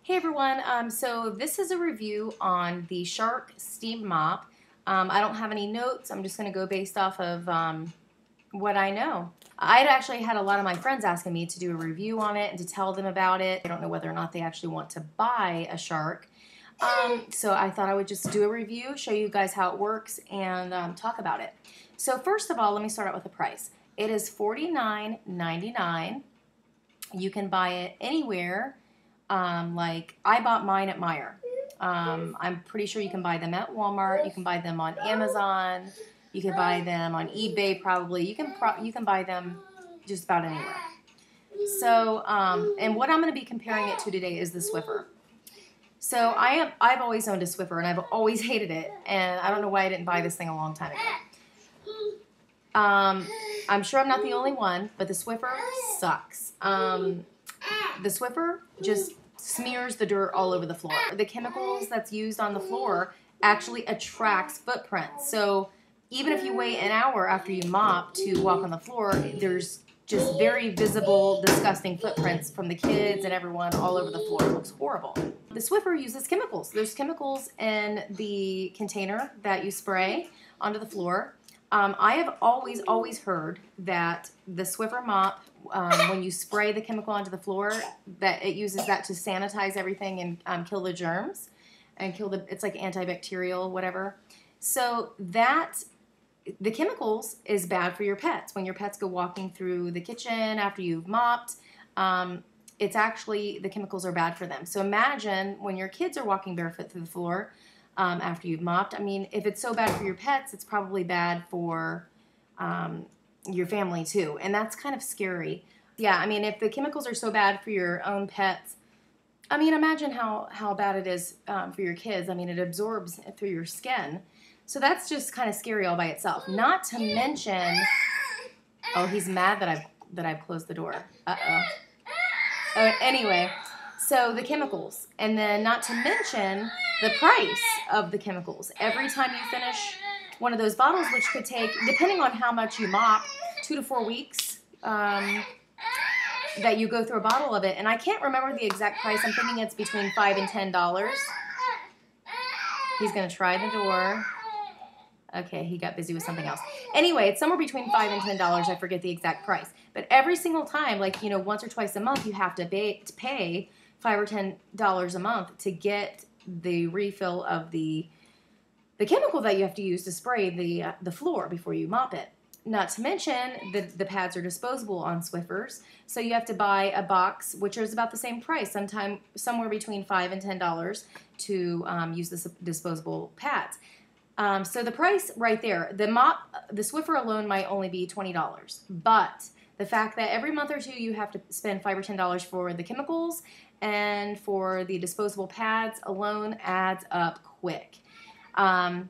Hey everyone, so this is a review on the Shark Steam Mop. I don't have any notes, I'm just going to go based off of what I know. I'd actually had a lot of my friends asking me to do a review on it and to tell them about it. I don't know whether or not they actually want to buy a Shark. So I thought I would just do a review, show you guys how it works, and talk about it. So first of all, let me start out with the price. It is $49.99. You can buy it anywhere. Like I bought mine at Meijer. I'm pretty sure you can buy them at Walmart. You can buy them on Amazon. You can buy them on eBay probably. You can buy them just about anywhere. So, and what I'm going to be comparing it to today is the Swiffer. So I've always owned a Swiffer and I've always hated it, and I don't know why I didn't buy this thing a long time ago. I'm sure I'm not the only one, but the Swiffer sucks. The Swiffer just smears the dirt all over the floor. The chemicals that's used on the floor actually attracts footprints. So even if you wait an hour after you mop to walk on the floor, there's just very visible, disgusting footprints from the kids and everyone all over the floor. It looks horrible. The Swiffer uses chemicals. There's chemicals in the container that you spray onto the floor. I have always heard that the Swiffer mop, when you spray the chemical onto the floor, that it uses that to sanitize everything and kill the germs and it's like antibacterial, whatever. So the chemicals is bad for your pets. When your pets go walking through the kitchen after you've mopped, it's actually, the chemicals are bad for them. So imagine when your kids are walking barefoot through the floor, after you've mopped. I mean, if it's so bad for your pets, it's probably bad for your family too. And that's kind of scary. Yeah, I mean, if the chemicals are so bad for your own pets, I mean, imagine how bad it is for your kids. I mean, it absorbs through your skin. So that's just kind of scary all by itself. Not to mention, oh, he's mad that I've closed the door. Uh-oh. Anyway, so the chemicals, and then not to mention the price of the chemicals. Every time you finish one of those bottles, which could take, depending on how much you mop, 2 to 4 weeks that you go through a bottle of it. And I can't remember the exact price. I'm thinking it's between $5 and $10. He's going to try the door. Okay, he got busy with something else. Anyway, it's somewhere between $5 and $10. I forget the exact price. But every single time, like, you know, once or twice a month, you have to pay $5 or $10 a month to get the refill of the chemical that you have to use to spray the floor before you mop it. Not to mention the pads are disposable on Swiffers, so you have to buy a box, which is about the same price, somewhere between $5 and $10 to use the disposable pads. So the price right there, the Swiffer alone might only be $20, but the fact that every month or two you have to spend $5 or $10 for the chemicals and for the disposable pads alone adds up quick. And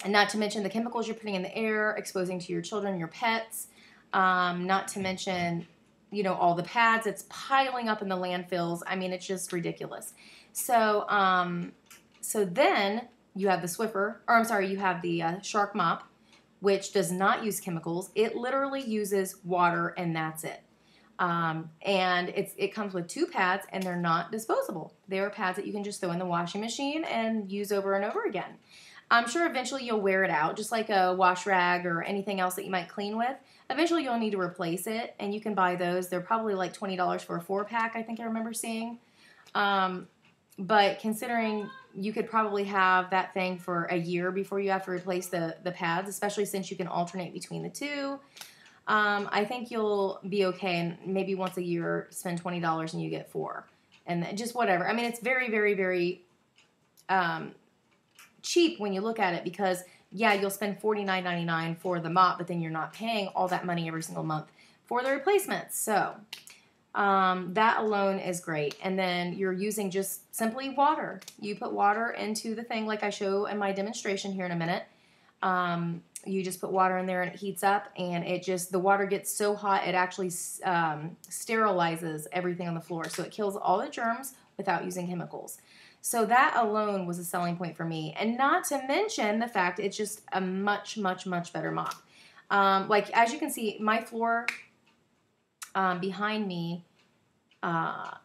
not to mention the chemicals you're putting in the air, exposing to your children, your pets. Not to mention, you know, all the pads. It's piling up in the landfills. I mean, it's just ridiculous. So, so then you have the Swiffer, or I'm sorry, you have the Shark Mop, which does not use chemicals. It literally uses water, and that's it. And it comes with 2 pads, and they're not disposable. They are pads that you can just throw in the washing machine and use over and over again. I'm sure eventually you'll wear it out, just like a wash rag or anything else that you might clean with. Eventually you'll need to replace it, and you can buy those. They're probably like $20 for a 4-pack, I think I remember seeing. But considering you could probably have that thing for a year before you have to replace the pads, especially since you can alternate between the 2. I think you'll be okay, and maybe once a year spend $20 and you get 4. And just whatever. I mean, it's very, very, very cheap when you look at it, because yeah, you'll spend $49.99 for the mop, but then you're not paying all that money every single month for the replacements. So that alone is great. And then you're using just simply water. You put water into the thing like I show in my demonstration here in a minute. You just put water in there and it heats up, and the water gets so hot it actually sterilizes everything on the floor. So it kills all the germs without using chemicals. So that alone was a selling point for me. And not to mention the fact it's just a much, much, much better mop. Like, as you can see, my floor behind me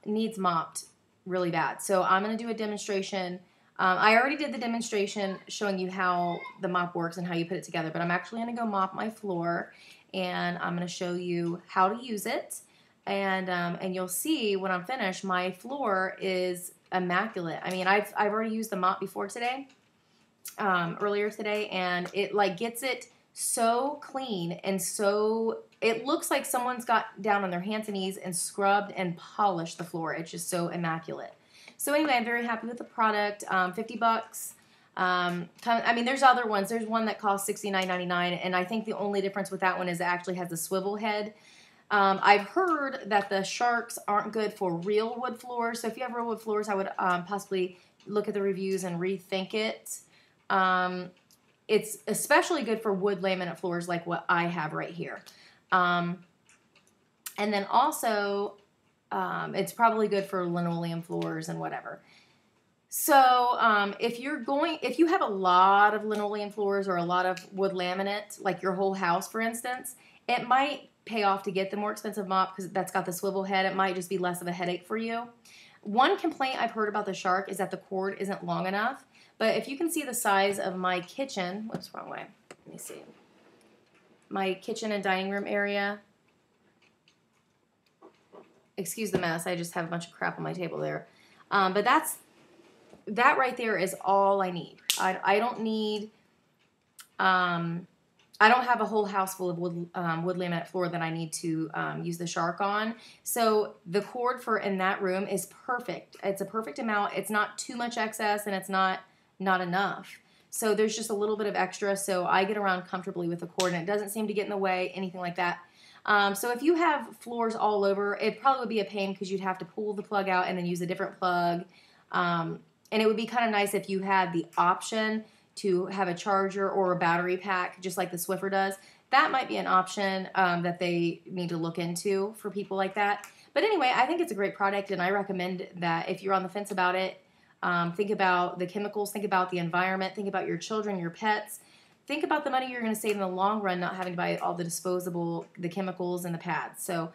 needs mopped really bad. So I'm going to do a demonstration. I already did the demonstration showing you how the mop works and how you put it together, but I'm actually going to go mop my floor, and I'm going to show you how to use it. And you'll see when I'm finished, my floor is immaculate. I mean, I've already used the mop before today, earlier today, and it like gets it so clean, and so it looks like someone's got down on their hands and knees and scrubbed and polished the floor. It's just so immaculate. So anyway, I'm very happy with the product. 50 bucks. I mean, there's other ones. There's one that costs $69.99, and I think the only difference with that one is it actually has a swivel head. I've heard that the Sharks aren't good for real wood floors, so if you have real wood floors, I would possibly look at the reviews and rethink it. It's especially good for wood laminate floors like what I have right here. And then also, it's probably good for linoleum floors and whatever. So if you have a lot of linoleum floors or a lot of wood laminate, like your whole house, for instance, it might pay off to get the more expensive mop because that's got the swivel head. It might just be less of a headache for you. One complaint I've heard about the Shark is that the cord isn't long enough. But if you can see the size of my kitchen, whoops, wrong way. Let me see. My kitchen and dining room area. Excuse the mess. I just have a bunch of crap on my table there. But that right there is all I need. I don't need. I don't have a whole house full of wood laminate floor that I need to use the Shark on. So the cord for in that room is perfect. It's a perfect amount. It's not too much excess, and it's not enough. So there's just a little bit of extra, so I get around comfortably with the cord, and it doesn't seem to get in the way, anything like that. So if you have floors all over, it probably would be a pain because you'd have to pull the plug out and then use a different plug. And it would be kind of nice if you had the option to have a charger or a battery pack, just like the Swiffer does. That might be an option that they need to look into for people like that. But anyway, I think it's a great product, and I recommend that if you're on the fence about it, think about the chemicals, think about the environment, think about your children, your pets. Think about the money you're going to save in the long run, not having to buy all the disposable, the chemicals and the pads. So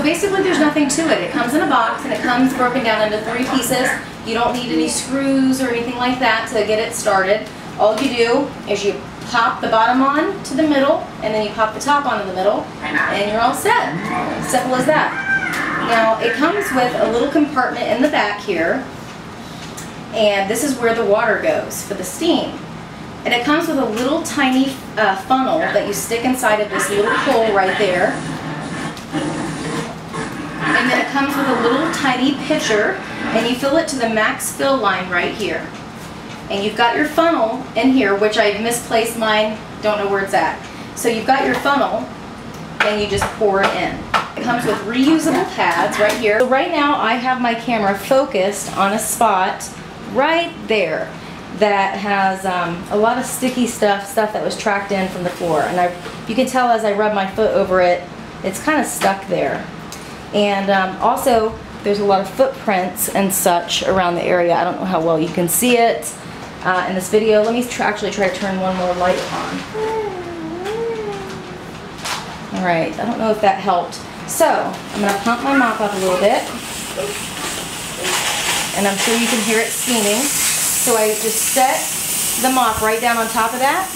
basically there's nothing to it. It comes in a box, and it comes broken down into 3 pieces. You don't need any screws or anything like that to get it started. All you do is you pop the bottom on to the middle, and then you pop the top onto the middle, and you're all set. Simple as that. Now, it comes with a little compartment in the back here, and this is where the water goes for the steam. And it comes with a little tiny funnel that you stick inside of this little hole right there. And then it comes with a little tiny pitcher, and you fill it to the max fill line right here. And you've got your funnel in here, which I misplaced mine, don't know where it's at. So you've got your funnel, and you just pour it in. It comes with reusable pads right here. So right now I have my camera focused on a spot right there that has a lot of sticky stuff that was tracked in from the floor. And you can tell as I rub my foot over it, it's kind of stuck there. And also there's a lot of footprints and such around the area. I don't know how well you can see it in this video. Let me actually try to turn one more light on. Alright, I don't know if that helped. So, I'm going to pump my mop up a little bit, and I'm sure you can hear it steaming. So I just set the mop right down on top of that.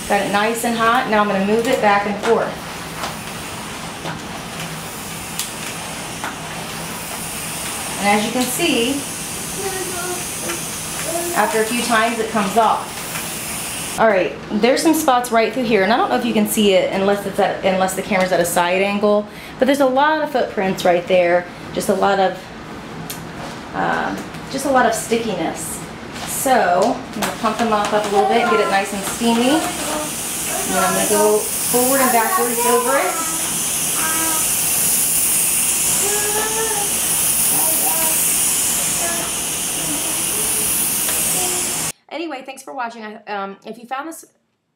Got it nice and hot. Now I'm going to move it back and forth. And as you can see, after a few times it comes off. Alright, there's some spots right through here, and I don't know if you can see it unless the camera's at a side angle, but there's a lot of footprints right there, just a lot of stickiness. So I'm going to pump the mop up a little bit and get it nice and steamy. And then I'm going to go forward and backwards over it. Anyway, thanks for watching. If you found this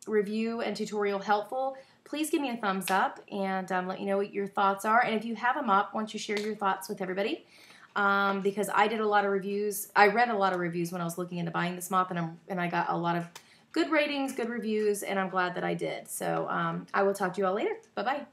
review and tutorial helpful, please give me a thumbs up and let me know what your thoughts are. And if you have a mop, why don't you share your thoughts with everybody? Because I did a lot of reviews. I read a lot of reviews when I was looking into buying this mop, and I got a lot of good ratings, good reviews, and I'm glad that I did. So I will talk to you all later. Bye-bye.